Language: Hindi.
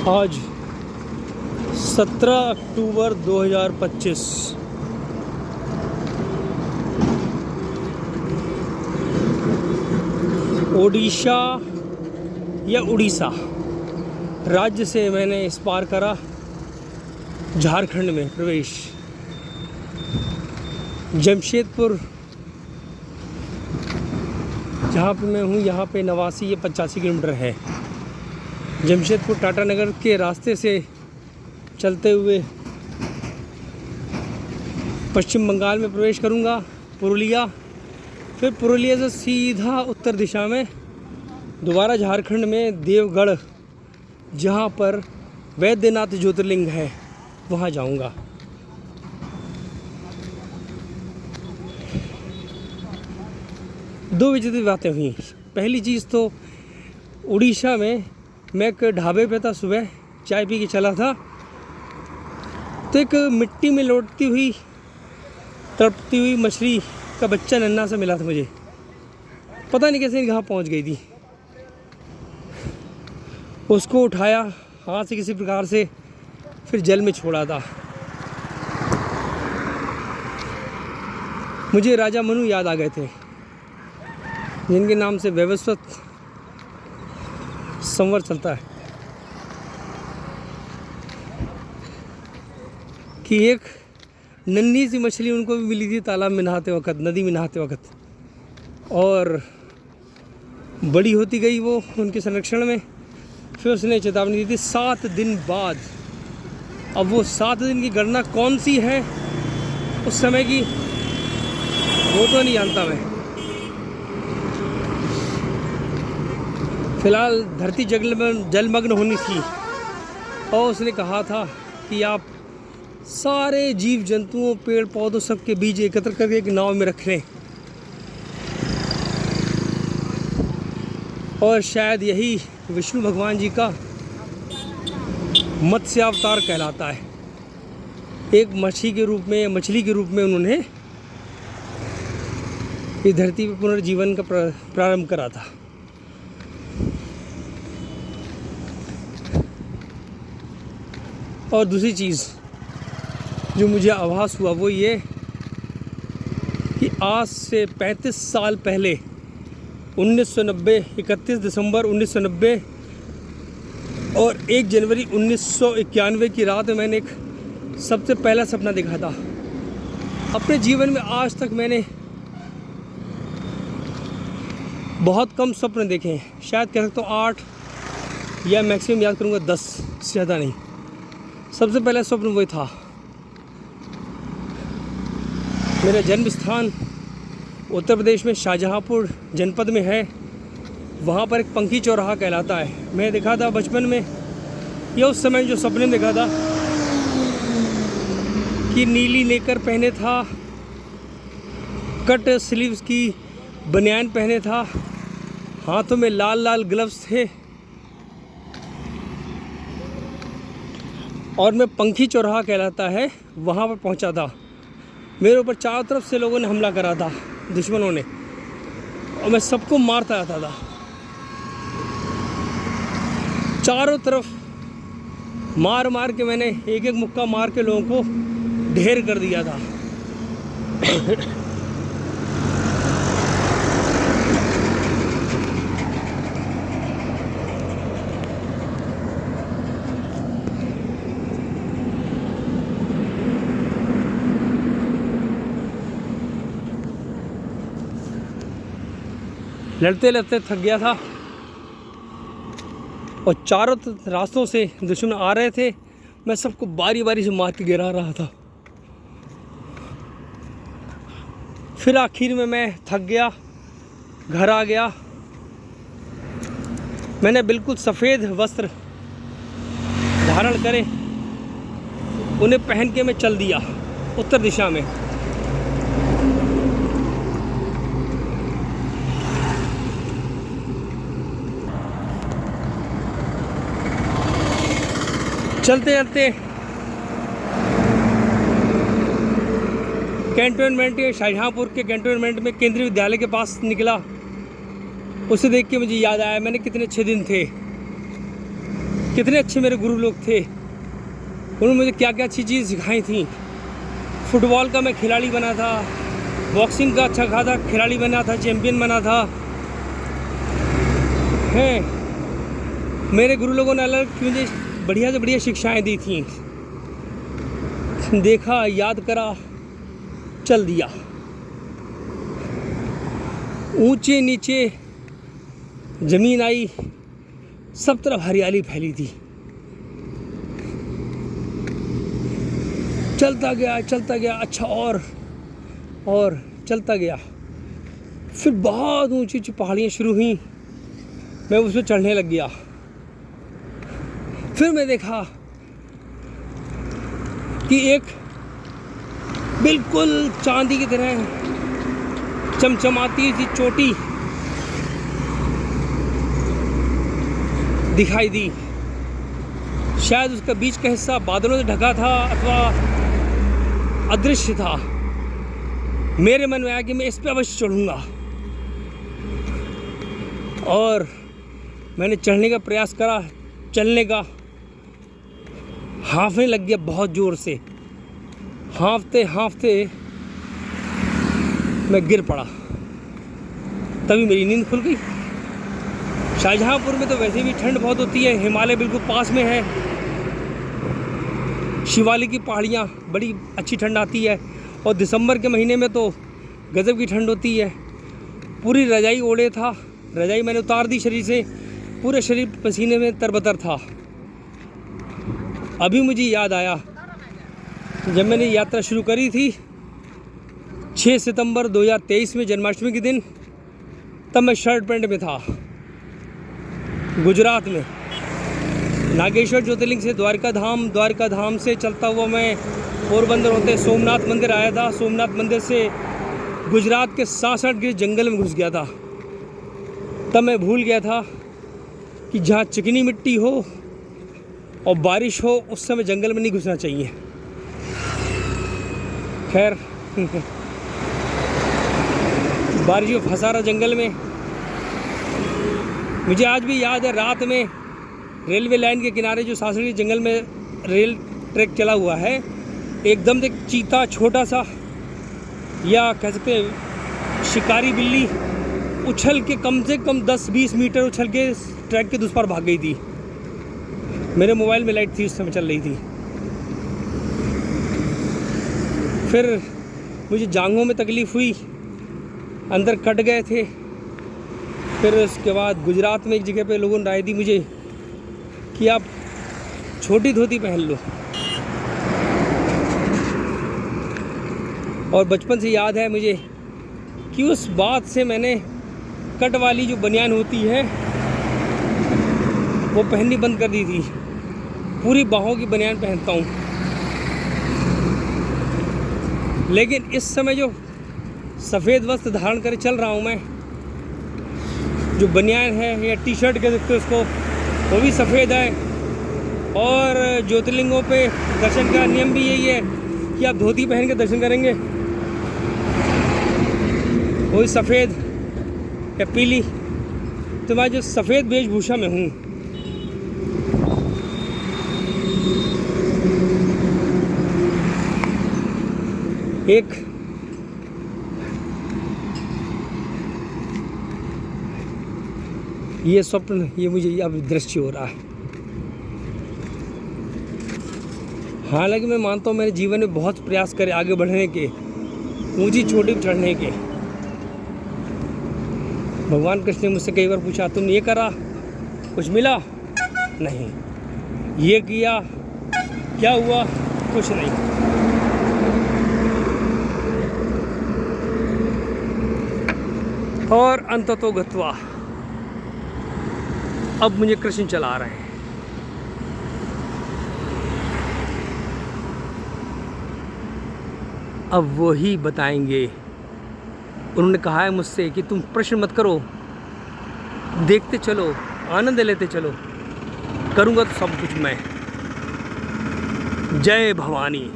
आज 17 अक्टूबर 2025। ओडिशा या उड़ीसा राज्य से मैंने इस पार करा झारखंड में प्रवेश। जमशेदपुर जहाँ पे मैं हूँ यहाँ पे 89 या 85 किलोमीटर है। जमशेदपुर टाटा नगर के रास्ते से चलते हुए पश्चिम बंगाल में प्रवेश करूँगा, पुरुलिया। फिर पुरुलिया से सीधा उत्तर दिशा में दोबारा झारखंड में देवगढ़, जहाँ पर वैद्यनाथ ज्योतिर्लिंग है, वहाँ जाऊँगा। दो विचित्र बातें हुई। पहली चीज़ तो उड़ीसा में मैं एक ढाबे पे था, सुबह चाय पी के चला था, तो एक मिट्टी में लौटती हुई तड़पती हुई मछली का बच्चा नन्हा सा मिला था मुझे। पता नहीं कैसे कहाँ पहुँच गई थी। उसको उठाया हाथ से किसी प्रकार से, फिर जल में छोड़ा था। मुझे राजा मनु याद आ गए थे, जिनके नाम से वैवस्वत संवर चलता है, कि एक नन्ही सी मछली उनको भी मिली थी तालाब में नहाते वक्त, नदी में नहाते वक्त, और बड़ी होती गई वो उनके संरक्षण में। फिर उसने चेतावनी दी थी 7 दिन बाद। अब वो 7 दिन की गणना कौन सी है उस समय की, वो तो नहीं जानता मैं। फिलहाल धरती जलमग्न होनी थी, और उसने कहा था कि आप सारे जीव जंतुओं, पेड़ पौधों, सबके बीज एकत्र करके एक नाव में रख लें। और शायद यही विष्णु भगवान जी का मत्स्य अवतार कहलाता है। एक मछली के रूप में उन्होंने इस धरती पर पुनर्जीवन का प्रारंभ करा था। और दूसरी चीज़ जो मुझे आभास हुआ वो ये कि आज से 35 साल पहले 1990, 31 दिसंबर 1990 और 1 जनवरी 1991 की रात में मैंने एक सबसे पहला सपना देखा था। अपने जीवन में आज तक मैंने बहुत कम सपने देखे हैं, शायद कह सकता हूँ 8 या मैक्सिमम याद करूँगा 10 से ज़्यादा नहीं। सबसे पहला स्वप्न वही था। मेरा जन्म स्थान उत्तर प्रदेश में शाहजहाँपुर जनपद में है। वहाँ पर एक पंखी चौराहा कहलाता है। मैं देखा था बचपन में, या उस समय जो सपने देखा था, कि नीली नेकर पहने था, कट स्लीव्स की बनियान पहने था, हाथों में लाल लाल ग्लव्स थे, और मैं पंखी चौराहा कहलाता है वहाँ पर पहुँचा था। मेरे ऊपर चारों तरफ से लोगों ने हमला करा था, दुश्मनों ने, और मैं सबको मारता आता था। चारों तरफ मार मार के मैंने एक एक मुक्का मार के लोगों को ढेर कर दिया था। लड़ते लड़ते थक गया था, और चारों रास्तों से दुश्मन आ रहे थे। मैं सबको बारी बारी से मार के गिरा रहा था। फिर आखिर में मैं थक गया, घर आ गया। मैंने बिल्कुल सफ़ेद वस्त्र धारण करे, उन्हें पहन के मैं चल दिया उत्तर दिशा में। चलते चलते कैंटोनमेंट, शाहजहाँपुर के कैंटोनमेंट में केंद्रीय विद्यालय के पास निकला। उसे देख के मुझे याद आया मैंने कितने अच्छे दिन थे। कितने अच्छे मेरे गुरु लोग थे, उन्होंने मुझे क्या क्या अच्छी चीज़ सिखाई थी। फुटबॉल का मैं खिलाड़ी बना था, बॉक्सिंग का अच्छा खासा खिलाड़ी बना था, चैम्पियन बना था। हैं मेरे गुरु लोगों ने अलग मुझे बढ़िया से बढ़िया शिक्षाएं दी थी। देखा, याद करा, चल दिया। ऊंचे नीचे ज़मीन आई, सब तरफ हरियाली फैली थी। चलता गया, अच्छा और चलता गया। फिर बहुत ऊंची ऊंची पहाड़ियाँ शुरू हुई, मैं उस पर चढ़ने लग गया। फिर मैं देखा कि एक बिल्कुल चांदी की तरह चमचमाती सी चोटी दिखाई दी। शायद उसका बीच का हिस्सा बादलों से ढका था अथवा अदृश्य था। मेरे मन में आया कि मैं इस पे अवश्य चढ़ूंगा, और मैंने चढ़ने का प्रयास करा, चलने का। हाँफने लग गया बहुत ज़ोर से। हाँफते मैं गिर पड़ा। तभी मेरी नींद खुल गई। शाहजहाँपुर में तो वैसे भी ठंड बहुत होती है, हिमालय बिल्कुल पास में है, शिवालिक की पहाड़ियाँ, बड़ी अच्छी ठंड आती है। और दिसंबर के महीने में तो गजब की ठंड होती है। पूरी रजाई ओढ़े था, रजाई मैंने उतार दी शरीर से, पूरे शरीर पसीने में तरबतर था। अभी मुझे याद आया, जब मैंने यात्रा शुरू करी थी 6 सितंबर 2023 में, जन्माष्टमी के दिन, तब मैं शर्ट पैंट में था गुजरात में। नागेश्वर ज्योतिर्लिंग से द्वारका धाम से चलता हुआ मैं पोरबंदर होते सोमनाथ मंदिर आया था। सोमनाथ मंदिर से गुजरात के 66 गिर जंगल में घुस गया था। तब मैं भूल गया था कि जहाँ चिकनी मिट्टी हो और बारिश हो, उस समय जंगल में नहीं घुसना चाहिए। खैर बारिश में फंसा रहा जंगल में। मुझे आज भी याद है, रात में रेलवे लाइन के किनारे जो सासड़ी जंगल में रेल ट्रैक चला हुआ है, एकदम से चीता छोटा सा, या कह सकते हैं शिकारी बिल्ली, उछल के कम से कम 10-20 मीटर उछल के ट्रैक के दूसरे पार भाग गई थी। मेरे मोबाइल में लाइट थी, उस समय चल रही थी। फिर मुझे जांघों में तकलीफ़ हुई, अंदर कट गए थे। फिर उसके बाद गुजरात में एक जगह पे लोगों ने राय दी मुझे कि आप छोटी धोती पहन लो। और बचपन से याद है मुझे कि उस बात से मैंने कट वाली जो बनियान होती है वो पहननी बंद कर दी थी। पूरी बाहों की बनियान पहनता हूँ। लेकिन इस समय जो सफ़ेद वस्त्र धारण कर चल रहा हूँ मैं, जो बनियान है या टी शर्ट कह सकते हो उसको, वो भी सफ़ेद है। और ज्योतिर्लिंगों पे दर्शन का नियम भी यही है कि आप धोती पहन के दर्शन करेंगे, वही सफ़ेद या पीली। तो मैं जो सफ़ेद वेशभूषा में हूँ, एक ये स्वप्न, ये मुझे अब दृश्य हो रहा है। हालांकि मैं मानता हूँ मेरे जीवन में बहुत प्रयास करे आगे बढ़ने के, ऊंची चोटी पर चढ़ने के। भगवान कृष्ण ने मुझसे कई बार पूछा, तुम ये करा, कुछ मिला? नहीं। ये किया, क्या हुआ? कुछ नहीं। और अंततो गत्वा अब मुझे कृष्ण चला रहे हैं। अब वो ही बताएंगे। उन्होंने कहा है मुझसे कि तुम प्रश्न मत करो, देखते चलो, आनंद लेते चलो, करूँगा तो सब कुछ मैं। जय भवानी।